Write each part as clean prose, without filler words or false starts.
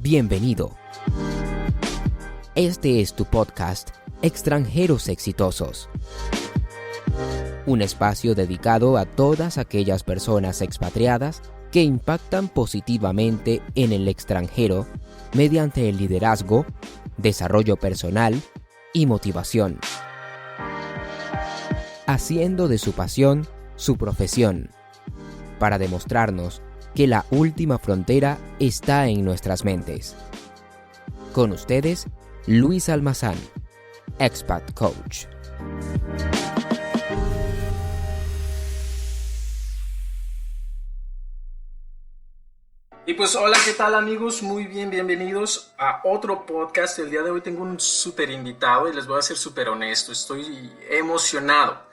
Bienvenido. Este es tu podcast Extranjeros Exitosos. Un espacio dedicado a todas aquellas personas expatriadas que impactan positivamente en el extranjero mediante el liderazgo, desarrollo personal y motivación, haciendo de su pasión su profesión, para demostrarnos que la última frontera está en nuestras mentes. Con ustedes, Luis Almazán, Expat Coach. Y pues hola, ¿qué tal amigos? Muy bien, bienvenidos a otro podcast. El día de hoy tengo un súper invitado y les voy a ser súper honesto. Estoy emocionado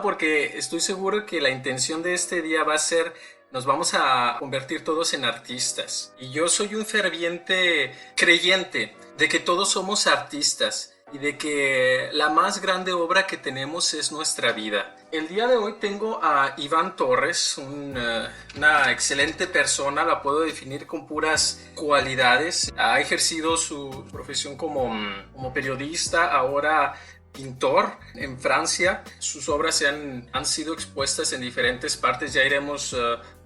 porque estoy seguro que la intención de este día va a ser: nos vamos a convertir todos en artistas. Y yo soy un ferviente creyente de que todos somos artistas y de que la más grande obra que tenemos es nuestra vida. El día de hoy tengo a Iván Torres, una excelente persona, la puedo definir con puras cualidades. Ha ejercido su profesión como periodista, ahora pintor en Francia. Sus obras han sido expuestas en diferentes partes, ya iremos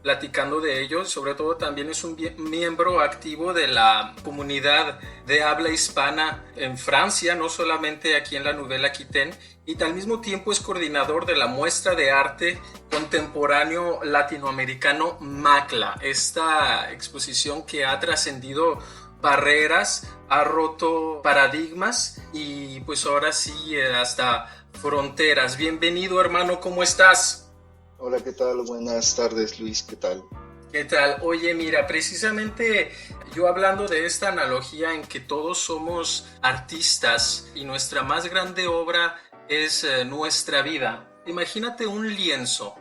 platicando de ello. Sobre todo también es un miembro activo de la comunidad de habla hispana en Francia, no solamente aquí en la Nouvelle Aquitaine, y al mismo tiempo es coordinador de la muestra de arte contemporáneo latinoamericano MACLA, esta exposición que ha trascendido barreras, ha roto paradigmas y pues ahora sí hasta fronteras. Bienvenido, hermano, ¿cómo estás? Hola, ¿qué tal? Buenas tardes, Luis, ¿qué tal? ¿Qué tal? Oye, mira, precisamente yo hablando de esta analogía en que todos somos artistas y nuestra más grande obra es nuestra vida. Imagínate un lienzo.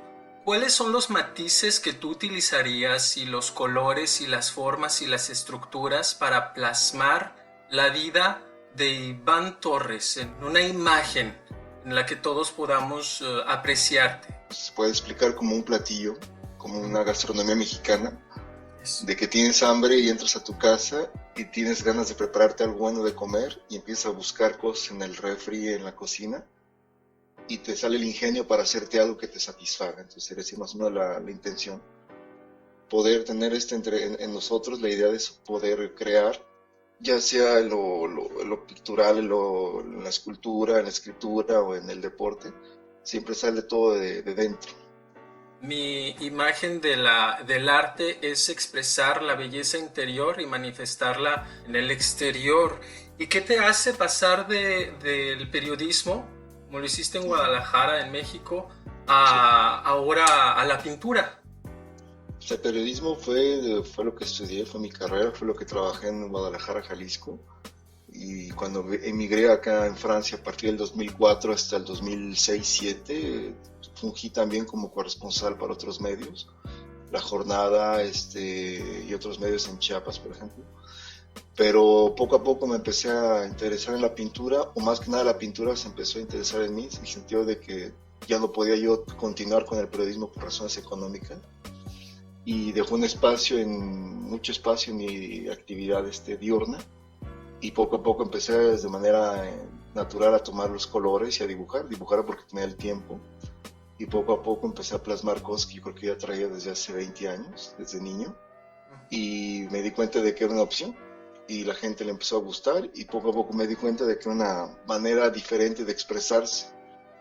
¿Cuáles son los matices que tú utilizarías y los colores y las formas y las estructuras para plasmar la vida de Iván Torres en una imagen en la que todos podamos apreciarte? Se puede explicar como un platillo, como una gastronomía mexicana, de que tienes hambre y entras a tu casa y tienes ganas de prepararte algo bueno de comer y empiezas a buscar cosas en el refri, en la cocina, y te sale el ingenio para hacerte algo que te satisfaga. Entonces sería más o menos la intención, poder tener en nosotros la idea de poder crear, ya sea en lo pictural, en la escultura, en la escritura o en el deporte. Siempre sale todo de dentro. Mi imagen del arte es expresar la belleza interior y manifestarla en el exterior. ¿Y qué te hace pasar del periodismo, como lo hiciste en Guadalajara, en México, ahora a la pintura? El periodismo fue lo que estudié, fue mi carrera, fue lo que trabajé en Guadalajara, Jalisco. Y cuando emigré acá en Francia a partir del 2004 hasta el 2006-2007, fungí también como corresponsal para otros medios, La Jornada y otros medios en Chiapas, por ejemplo. Pero poco a poco me empecé a interesar en la pintura, o más que nada la pintura se empezó a interesar en mí, en el sentido de que ya no podía yo continuar con el periodismo por razones económicas, y dejó mucho espacio en mi actividad diurna. Y poco a poco empecé de manera natural a tomar los colores y a dibujar porque tenía el tiempo. Y poco a poco empecé a plasmar cosas que yo creo que ya traía desde hace 20 años, desde niño. Y me di cuenta de que era una opción y la gente le empezó a gustar. Y poco a poco me di cuenta de que era una manera diferente de expresarse.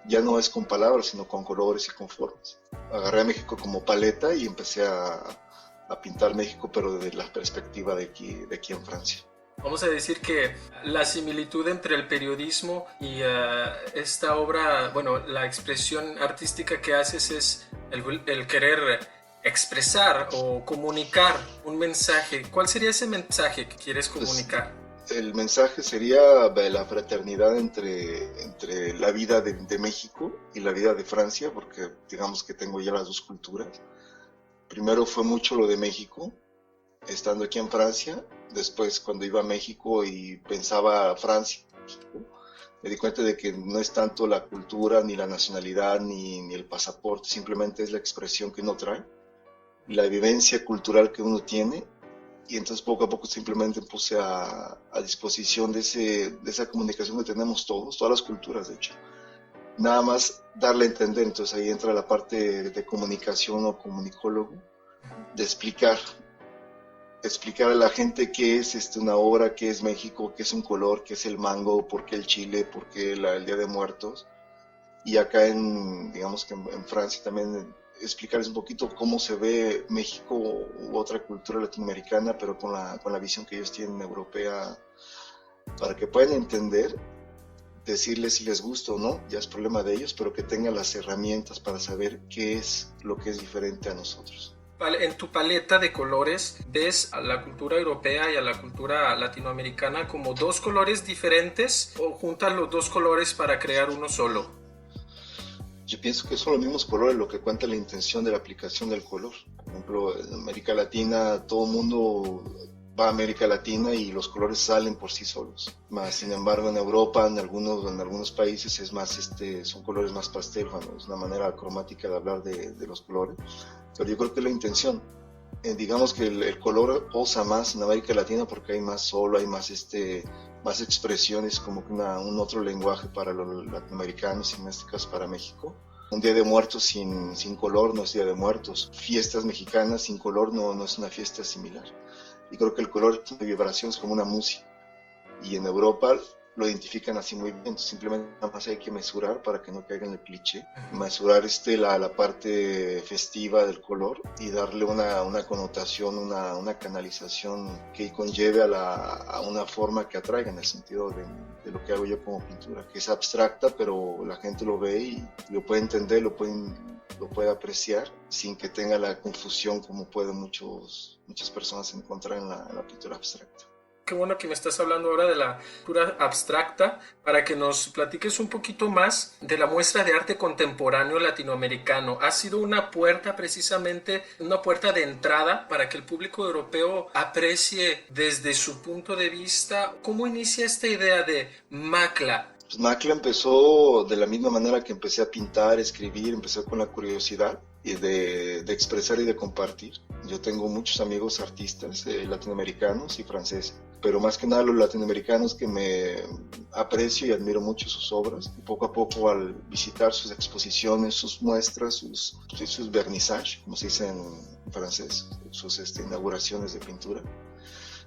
Ya no es con palabras, sino con colores y con formas. Agarré a México como paleta y empecé a pintar México, pero desde la perspectiva de aquí en Francia. Vamos a decir que la similitud entre el periodismo y esta obra, bueno, la expresión artística que haces es el querer expresar o comunicar un mensaje. ¿Cuál sería ese mensaje que quieres comunicar? Pues, el mensaje sería la fraternidad entre la vida de México y la vida de Francia, porque digamos que tengo ya las dos culturas. Primero fue mucho lo de México, estando aquí en Francia. Después, cuando iba a México y pensaba Francia, me di cuenta de que no es tanto la cultura, ni la nacionalidad, ni el pasaporte, simplemente es la expresión que uno trae, la vivencia cultural que uno tiene y entonces poco a poco simplemente puse a disposición de esa comunicación que tenemos todas las culturas de hecho. Nada más darle a entender, entonces ahí entra la parte de comunicación o comunicólogo, de explicar a la gente qué es una obra, qué es México, qué es un color, qué es el mango, por qué el chile, por qué el Día de Muertos. Y acá digamos que en Francia también explicarles un poquito cómo se ve México u otra cultura latinoamericana, pero con la visión que ellos tienen europea, para que puedan entender, decirles si les gusta o no, ya es problema de ellos, pero que tengan las herramientas para saber qué es lo que es diferente a nosotros. En tu paleta de colores, ¿ves a la cultura europea y a la cultura latinoamericana como dos colores diferentes o juntas los dos colores para crear uno solo? Yo pienso que son los mismos colores lo que cuenta la intención de la aplicación del color. Por ejemplo, en América Latina todo el mundo va a América Latina y los colores salen por sí solos. Sin embargo, en Europa, en algunos países es más, son colores más pastel, es una manera cromática de hablar de los colores. Pero yo creo que es la intención. Digamos que el color osa más en América Latina porque hay más sol, hay más expresiones, como que un otro lenguaje para los latinoamericanos, y en este caso para México. Un Día de Muertos sin color no es Día de Muertos. Fiestas mexicanas sin color no es una fiesta similar. Y creo que el color de vibración es como una música. Y en Europa lo identifican así muy bien. Simplemente nada más hay que mesurar para que no caiga en el cliché. Mesurar la parte festiva del color y darle una connotación, una canalización que conlleve a una forma que atraiga, en el sentido de lo que hago yo como pintura, que es abstracta, pero la gente lo ve y lo puede entender, lo puede apreciar sin que tenga la confusión como pueden muchas personas encontrar en la pintura abstracta. Qué bueno que me estás hablando ahora de la pintura abstracta, para que nos platiques un poquito más de la muestra de arte contemporáneo latinoamericano. Ha sido una puerta, precisamente, una puerta de entrada para que el público europeo aprecie desde su punto de vista. ¿Cómo inicia esta idea de MACLA? Pues MACLA empezó de la misma manera que empecé a pintar, escribir, empecé con la curiosidad y de expresar y de compartir. Yo tengo muchos amigos artistas latinoamericanos y franceses, pero más que nada los latinoamericanos, que me aprecio y admiro mucho sus obras. Y poco a poco, al visitar sus exposiciones, sus muestras, sus vernissages, como se dice en francés, sus inauguraciones de pintura,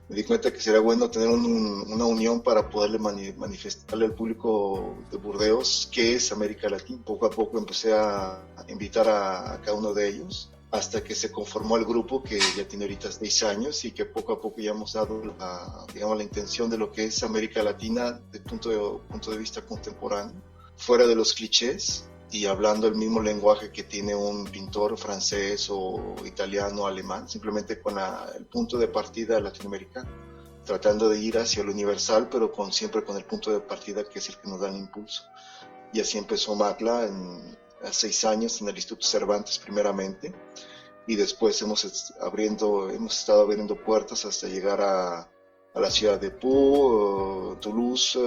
me di cuenta que sería bueno tener una unión para poderle manifestarle al público de Burdeos qué es América Latina. Poco a poco empecé a invitar a cada uno de ellos, hasta que se conformó el grupo, que ya tiene ahorita 6 años, y que poco a poco ya hemos dado la intención de lo que es América Latina desde el punto de vista contemporáneo, fuera de los clichés, y hablando el mismo lenguaje que tiene un pintor francés o italiano o alemán, simplemente con el punto de partida latinoamericano, tratando de ir hacia lo universal, pero siempre con el punto de partida que es el que nos da el impulso. Y así empezó MACLA hace 6 años en el Instituto Cervantes primeramente, y después hemos estado abriendo puertas hasta llegar a la ciudad de Pau, Toulouse,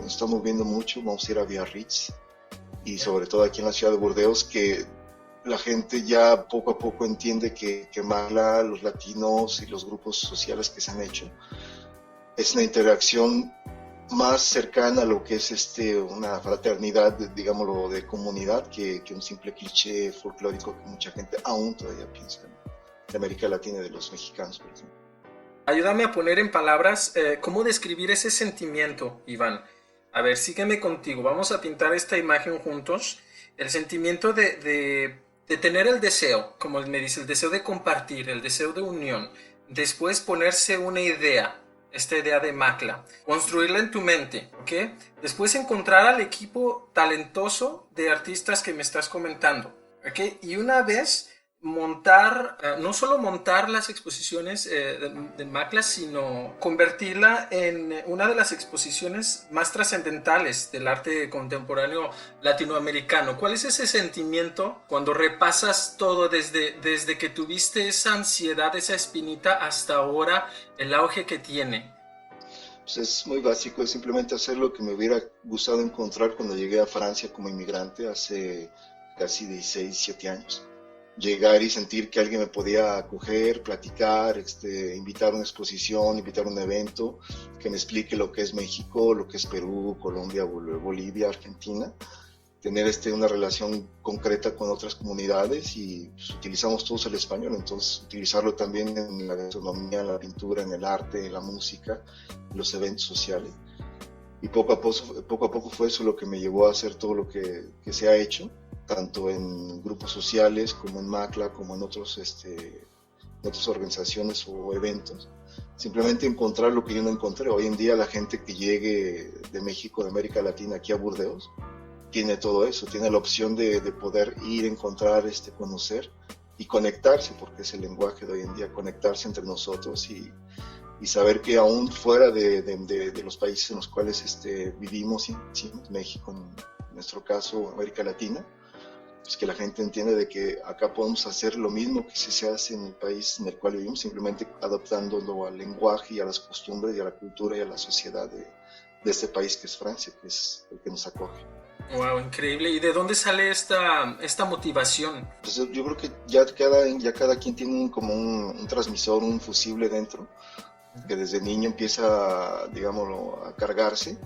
estamos viendo mucho, vamos a ir a Biarritz, y sobre todo aquí en la ciudad de Burdeos, que la gente ya poco a poco entiende que MACLA, los latinos y los grupos sociales que se han hecho, es una interacción más cercana a lo que es una fraternidad, digámoslo, de comunidad, que un simple cliché folclórico que mucha gente aún todavía piensa de América Latina y de los mexicanos, por ejemplo. Ayúdame a poner en palabras cómo describir ese sentimiento, Iván. A ver, sígueme contigo. Vamos a pintar esta imagen juntos. El sentimiento de tener el deseo, como me dice, el deseo de compartir, el deseo de unión. Después ponerse una idea, esta idea de MACLA. Construirla en tu mente, ¿ok? Después encontrar al equipo talentoso de artistas que me estás comentando, ¿ok? Y una vez montar, no solo montar las exposiciones de MACLA, sino convertirla en una de las exposiciones más trascendentales del arte contemporáneo latinoamericano. ¿Cuál es ese sentimiento cuando repasas todo desde que tuviste esa ansiedad, esa espinita, hasta ahora, el auge que tiene? Pues es muy básico, es simplemente hacer lo que me hubiera gustado encontrar cuando llegué a Francia como inmigrante hace casi 16, 17 años. llegar y sentir que alguien me podía acoger, platicar, invitar a una exposición, invitar a un evento, que me explique lo que es México, lo que es Perú, Colombia, Bolivia, Argentina, tener una relación concreta con otras comunidades y pues, utilizamos todos el español, entonces utilizarlo también en la gastronomía, en la pintura, en el arte, en la música, en los eventos sociales. Y poco a poco fue eso lo que me llevó a hacer todo lo que se ha hecho, tanto en grupos sociales como en MACLA, como en otras organizaciones o eventos. Simplemente encontrar lo que yo no encontré. Hoy en día la gente que llegue de México, de América Latina, aquí a Burdeos, tiene todo eso, tiene la opción de poder ir, encontrar, conocer y conectarse, porque es el lenguaje de hoy en día, conectarse entre nosotros y saber que aún fuera de los países en los cuales vivimos, México, en nuestro caso América Latina, pues que la gente entiende de que acá podemos hacer lo mismo que se hace en el país en el cual vivimos, simplemente adaptándolo al lenguaje y a las costumbres y a la cultura y a la sociedad de este país que es Francia, que es el que nos acoge. Wow, increíble. ¿Y de dónde sale esta motivación? Pues yo creo que ya cada quien tiene como un transmisor, un fusible dentro, que desde niño empieza, digámoslo, a cargarse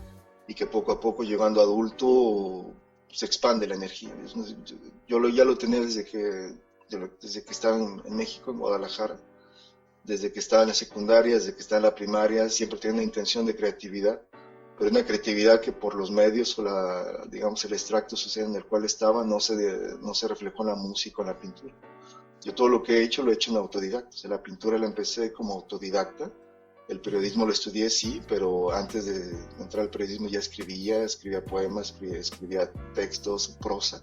y que poco a poco, llegando a adulto, se expande la energía. Yo ya lo tenía desde que estaba en México, en Guadalajara, desde que estaba en la secundaria, desde que estaba en la primaria, siempre tenía una intención de creatividad, pero una creatividad que por los medios o digamos el extracto social en el cual estaba no se reflejó en la música o en la pintura. Yo todo lo que he hecho lo he hecho en autodidacta. O sea, la pintura la empecé como autodidacta, el periodismo lo estudié sí, pero antes de entrar al periodismo ya escribía poemas, escribía textos, prosa,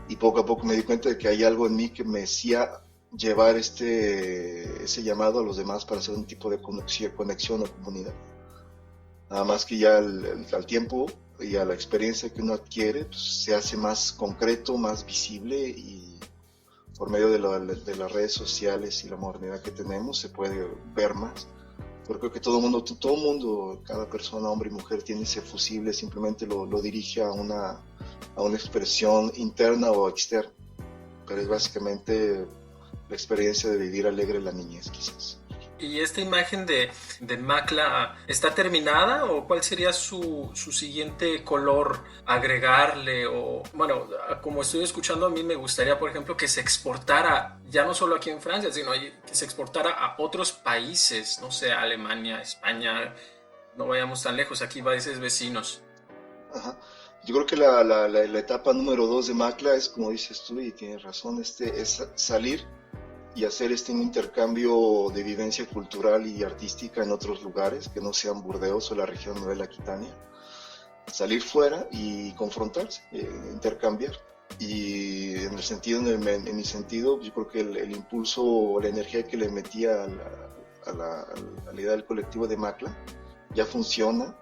y poco a poco me di cuenta de que hay algo en mí que me hacía llevar ese llamado a los demás para hacer un tipo de conexión o comunidad. Nada más que ya al tiempo y a la experiencia que uno adquiere, pues, se hace más concreto, más visible, y por medio de las redes sociales y la modernidad que tenemos se puede ver más. Porque creo que todo mundo, cada persona, hombre y mujer, tiene ese fusible, simplemente lo dirige a una expresión interna o externa. Pero es básicamente la experiencia de vivir alegre la niñez, quizás. ¿Y esta imagen de MACLA está terminada o cuál sería su siguiente color agregarle? O bueno, como estoy escuchando, a mí me gustaría, por ejemplo, que se exportara, ya no solo aquí en Francia, sino que se exportara a otros países, no sé, Alemania, España, no vayamos tan lejos, aquí países vecinos. Ajá. Yo creo que la etapa número 2 de MACLA es, como dices tú, y tienes razón, es salir y hacer un intercambio de vivencia cultural y artística en otros lugares que no sean Burdeos o la región Nueva Aquitania. Salir fuera y confrontarse, intercambiar. Y en mi sentido, yo creo que el impulso o la energía que le metía a la idea del colectivo de MACLA ya funciona.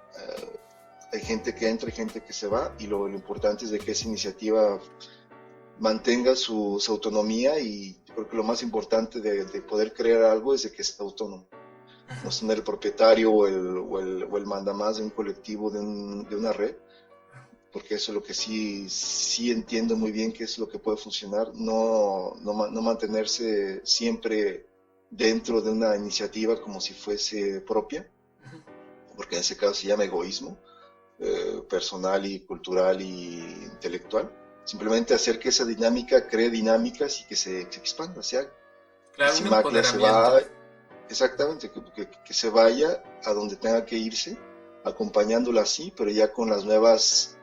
Hay gente que entra y gente que se va, y lo importante es de que esa iniciativa mantenga su autonomía, y yo creo que lo más importante de poder crear algo es de que sea autónomo. No ser el propietario o el mandamás de un colectivo, de una red, porque eso es lo que sí entiendo muy bien que es lo que puede funcionar, no mantenerse siempre dentro de una iniciativa como si fuese propia, porque en ese caso se llama egoísmo personal y cultural y intelectual. Simplemente hacer que esa dinámica cree dinámicas y que se expanda, Claro, si un MACLA se va, exactamente, que se vaya a donde tenga que irse, acompañándola así, pero ya con los nuevos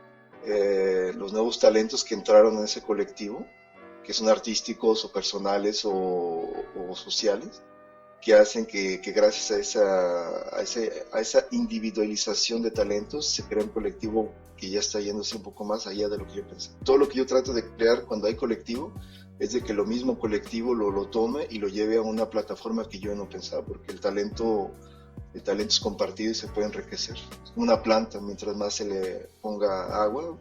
talentos que entraron en ese colectivo, que son artísticos o personales o sociales, que hacen que gracias a esa individualización de talentos se crea un colectivo que ya está yéndose un poco más allá de lo que yo pensé. Todo lo que yo trato de crear cuando hay colectivo es de que lo mismo colectivo lo tome y lo lleve a una plataforma que yo no pensaba, porque el talento es compartido y se puede enriquecer. Es como una planta, mientras más se le ponga agua,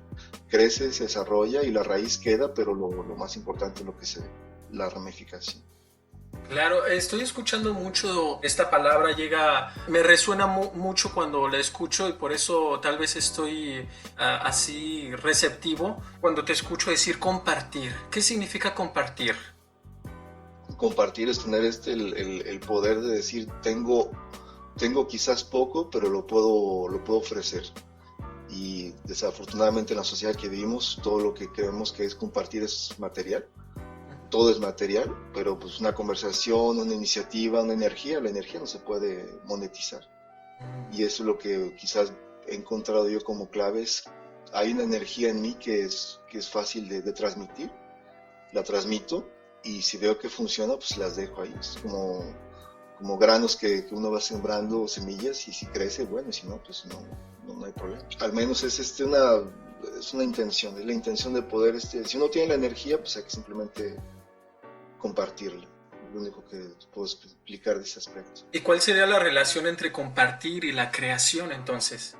crece, se desarrolla y la raíz queda, pero lo más importante es lo que se ve, la ramificación. Claro, estoy escuchando mucho esta palabra, me resuena mucho cuando la escucho y por eso tal vez estoy así receptivo cuando te escucho decir compartir. ¿Qué significa compartir? Compartir es tener el poder de decir, tengo quizás poco, pero lo puedo ofrecer. Y desafortunadamente en la sociedad que vivimos, todo lo que creemos que es compartir es material. Todo es material, pero pues una conversación, una iniciativa, una energía, la energía no se puede monetizar. Y eso es lo que quizás he encontrado yo como claves. Hay una energía en mí que es fácil de transmitir, la transmito, y si veo que funciona, pues las dejo ahí. Es como granos que uno va sembrando, semillas, y si crece, bueno, y si no, pues no hay problema. Al menos es una intención, es la intención de poder, si uno tiene la energía, pues hay que simplemente compartirla. Lo único que puedo explicar de ese aspecto. ¿Y cuál sería la relación entre compartir y la creación entonces?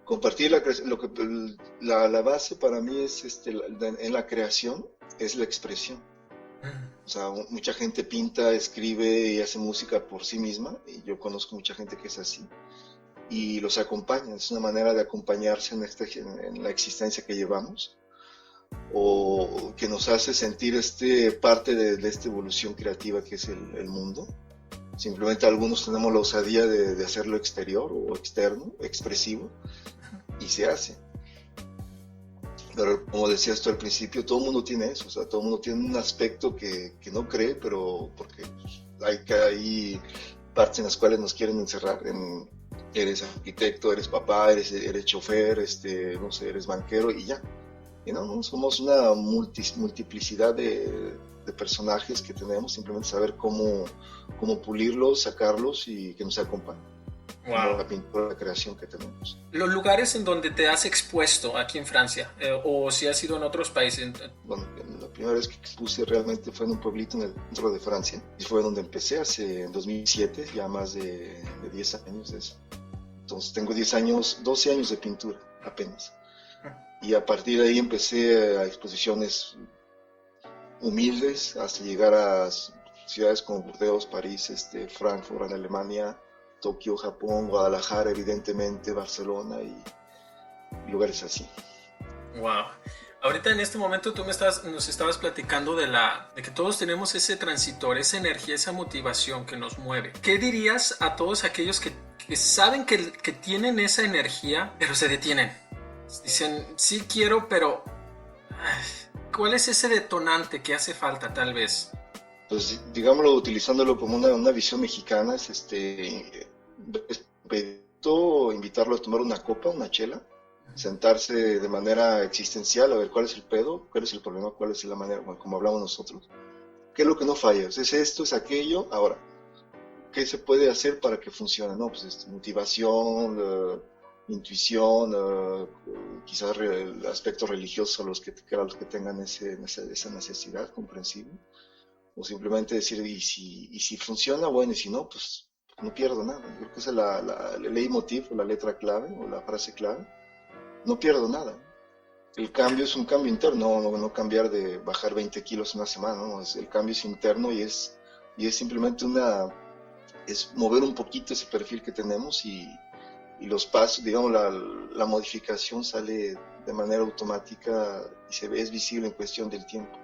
Compartir la base para mí es en la creación es la expresión. O sea, mucha gente pinta, escribe y hace música por sí misma, y yo conozco mucha gente que es así, y los acompaña, es una manera de acompañarse en la existencia que llevamos, o que nos hace sentir parte de esta evolución creativa que es el mundo. Simplemente algunos tenemos la osadía de hacerlo exterior o externo, expresivo, y se hace. Pero como decías tú al principio, todo el mundo tiene eso, o sea, todo el mundo tiene un aspecto que no cree, pero porque hay partes en las cuales nos quieren encerrar, eres arquitecto, eres papá, eres chofer, no sé, eres banquero y ya. Y no, somos una multiplicidad de personajes que tenemos, simplemente saber cómo pulirlos, sacarlos y que nos acompañen. Wow. La pintura, la creación que tenemos. Los lugares en donde te has expuesto aquí en Francia, o si has ido en otros países. Bueno, la primera vez que expuse realmente fue en un pueblito en el centro de Francia, y fue donde empecé en 2007, ya más de 10 años de eso. Entonces tengo 12 años de pintura apenas. Y a partir de ahí empecé a exposiciones humildes hasta llegar a ciudades como Burdeos, París, Frankfurt en Alemania, Tokio, Japón, Guadalajara, evidentemente, Barcelona y lugares así. Wow. Ahorita en este momento tú nos estabas platicando de que todos tenemos ese transitor, esa energía, esa motivación que nos mueve. ¿Qué dirías a todos aquellos que saben que tienen esa energía, pero se detienen? Dicen, sí quiero, pero ¿cuál es ese detonante que hace falta tal vez? Pues digámoslo, utilizándolo como una visión mexicana, es invitarlo a tomar una copa, una chela, sentarse de manera existencial a ver cuál es el pedo, cuál es el problema, cuál es la manera, bueno, como hablamos nosotros, qué es lo que no falla, es esto, es aquello, ahora, ¿qué se puede hacer para que funcione? No, pues motivación, intuición, quizás aspectos religiosos a los que tengan esa necesidad comprensible, o simplemente decir, y si funciona, bueno, y si no, pues no pierdo nada. Yo creo que esa es la leitmotiv, o la letra clave, o la frase clave. No pierdo nada. El cambio es un cambio interno, no cambiar de bajar 20 kilos en una semana, ¿no? El cambio es interno y es simplemente es mover un poquito ese perfil que tenemos y los pasos, digamos, la modificación sale de manera automática y es visible en cuestión del tiempo.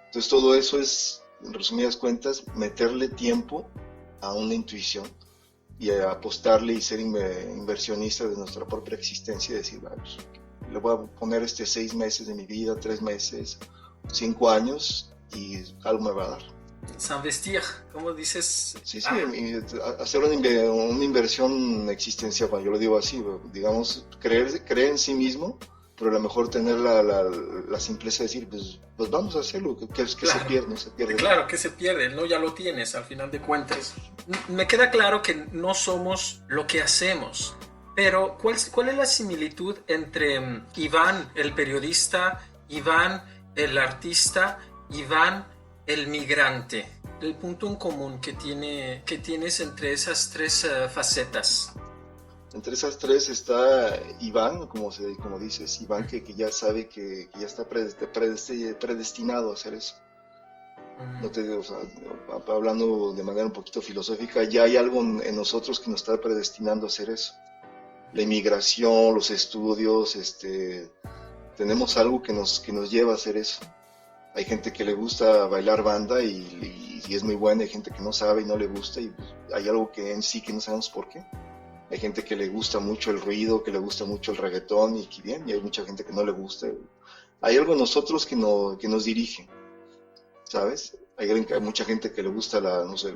Entonces todo eso es, en resumidas cuentas, meterle tiempo a una intuición y a apostarle y ser inversionista de nuestra propia existencia y decir, pues, le voy a poner 6 meses de mi vida, 3 meses, 5 años y algo me va a dar. S'investir, ¿cómo dices? Sí, hacer una inversión existencial, yo lo digo así, digamos, creer en sí mismo, pero a lo mejor tener la simpleza de decir, pues vamos a hacerlo, que claro, se pierde, no se pierde. Claro, que se pierde, ¿no? Ya lo tienes al final de cuentas. Me queda claro que no somos lo que hacemos, pero ¿cuál es la similitud entre Iván, el periodista, Iván, el artista, Iván, el migrante? El punto en común que tienes entre esas tres facetas. Entre esas tres está Iván, como dices, Iván que ya sabe que ya está predestinado a hacer eso. No te digo, o sea, hablando de manera un poquito filosófica, ya hay algo en nosotros que nos está predestinando a hacer eso. La inmigración, los estudios, tenemos algo que nos lleva a hacer eso. Hay gente que le gusta bailar banda y es muy buena, hay gente que no sabe y no le gusta, y pues, hay algo que en sí que no sabemos por qué. Hay gente que le gusta mucho el ruido, que le gusta mucho el reggaetón y que bien, y hay mucha gente que no le gusta. Hay algo en nosotros que nos dirige, ¿sabes? Hay mucha gente que le gusta no sé,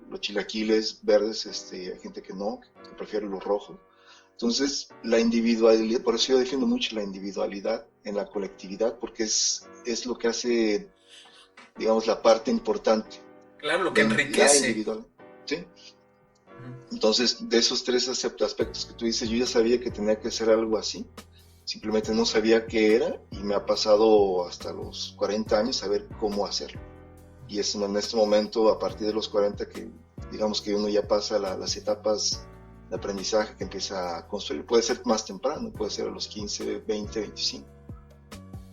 los chilaquiles verdes, hay gente que no, que prefiere los rojos. Entonces, la individualidad, por eso yo defiendo mucho la individualidad en la colectividad, porque es lo que hace, digamos, la parte importante. Claro, lo que enriquece. La individual, ¿sí? Entonces, de esos tres aspectos que tú dices, yo ya sabía que tenía que hacer algo así, simplemente no sabía qué era, y me ha pasado hasta los 40 años saber cómo hacerlo. Y es en este momento, a partir de los 40, que digamos que uno ya pasa las etapas de aprendizaje que empieza a construir. Puede ser más temprano, puede ser a los 15, 20, 25.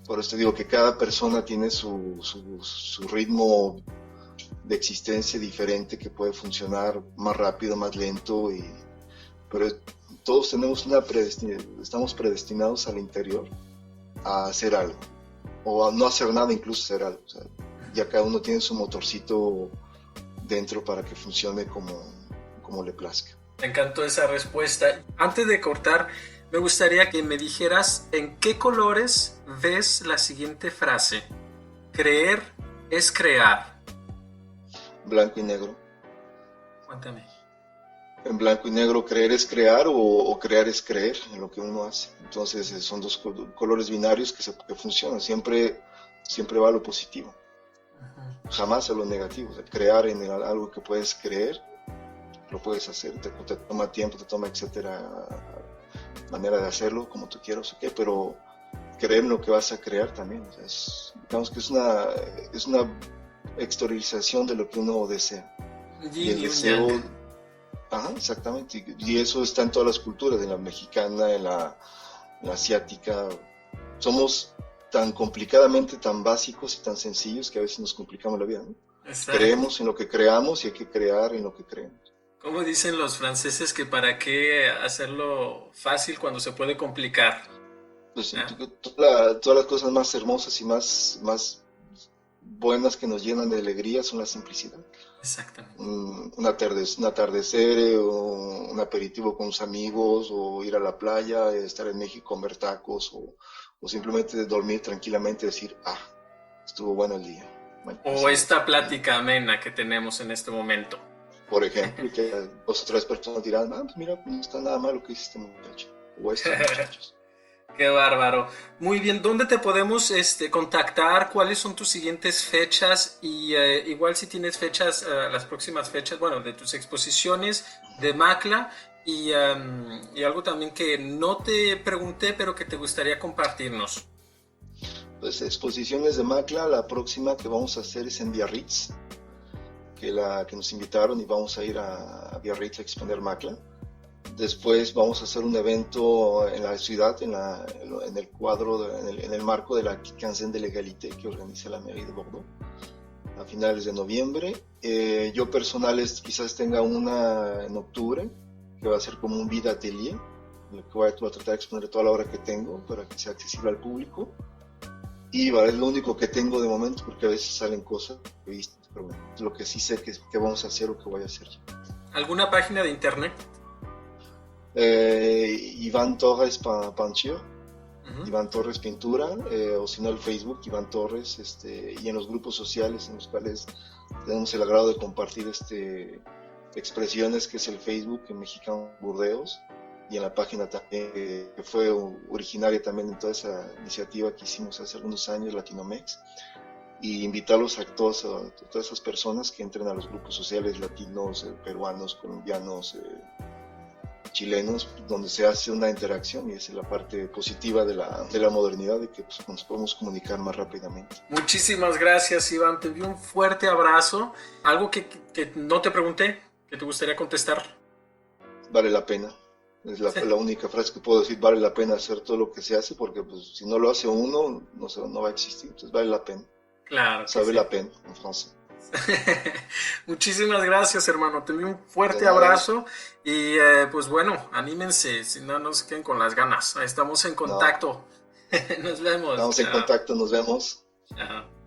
Por eso te digo que cada persona tiene su ritmo de existencia diferente, que puede funcionar más rápido, más lento, pero todos tenemos estamos predestinados al interior a hacer algo, o a no hacer nada, incluso hacer algo. O sea, ya cada uno tiene su motorcito dentro para que funcione como le plazca. Me encantó esa respuesta. Antes de cortar, me gustaría que me dijeras en qué colores ves la siguiente frase. Creer es crear. Blanco y negro. Cuéntame. En blanco y negro, creer es crear o crear es creer en lo que uno hace. Entonces son dos colores binarios que funcionan. Siempre va a lo positivo. Jamás a lo negativo. O sea, crear en algo que puedes creer, lo puedes hacer. Te toma tiempo, te toma etcétera, manera de hacerlo como tú quieras, ¿okay? Pero creer en lo que vas a crear también. O sea, digamos que es una exteriorización de lo que uno desea. Y el deseo, ajá, exactamente, y eso está en todas las culturas, en la mexicana, en la asiática. Somos tan complicadamente tan básicos y tan sencillos que a veces nos complicamos la vida, ¿no? Creemos en lo que creamos y hay que crear en lo que creemos. Como dicen los franceses, que para qué hacerlo fácil cuando se puede complicar. Pues todas las cosas más hermosas y más buenas que nos llenan de alegría son la simplicidad. Exactamente. Un atardecer, o un aperitivo con sus amigos, o ir a la playa, estar en México, comer tacos, o simplemente dormir tranquilamente y decir, estuvo bueno el día. O esta plática amena que tenemos en este momento. Por ejemplo, que 2 o 3 personas dirán, pues mira, no está nada mal lo que hiciste, muchacho, o estos muchachos. Qué bárbaro. Muy bien, ¿dónde te podemos contactar? ¿Cuáles son tus siguientes fechas? Y igual si tienes fechas, las próximas fechas, bueno, de tus exposiciones de Macla, y algo también que no te pregunté, pero que te gustaría compartirnos. Pues exposiciones de Macla, la próxima que vamos a hacer es en Biarritz, que nos invitaron, y vamos a ir a Biarritz a exponer Macla. Después vamos a hacer un evento en la ciudad, en el marco de la Quinzaine de l'Égalité que organiza la Mairie de Bordeaux a finales de noviembre. Yo personal quizás tenga una en octubre, que va a ser como un vida atelier, en el que voy a tratar de exponer toda la obra que tengo para que sea accesible al público. Y es lo único que tengo de momento, porque a veces salen cosas que he visto, pero bueno, lo que sí sé que vamos a hacer o que voy a hacer. ¿Alguna página de internet? Iván Torres Pinture, Iván Torres Pintura, o si no el Facebook Iván Torres, y en los grupos sociales en los cuales tenemos el agrado de compartir expresiones, que es el Facebook en Mexicano Burdeos, y en la página también, que fue originaria también en toda esa iniciativa que hicimos hace algunos años, Latinomex, y invitarlos a todas esas personas que entren a los grupos sociales latinos, peruanos, colombianos, chilenos, donde se hace una interacción, y esa es la parte positiva de la modernidad, de que pues, nos podemos comunicar más rápidamente. Muchísimas gracias, Iván, te envío un fuerte abrazo. Algo que no te pregunté, que te gustaría contestar. Vale la pena, es la única frase que puedo decir. Vale la pena hacer todo lo que se hace, porque pues, si no lo hace uno, no va a existir, entonces vale la pena. Claro. Ça vaut la peine en français. Muchísimas gracias, hermano. Te envío un fuerte abrazo y pues bueno, anímense, si no nos queden con las ganas. Estamos en contacto. No. Nos vemos. Estamos en contacto, nos vemos. Chao.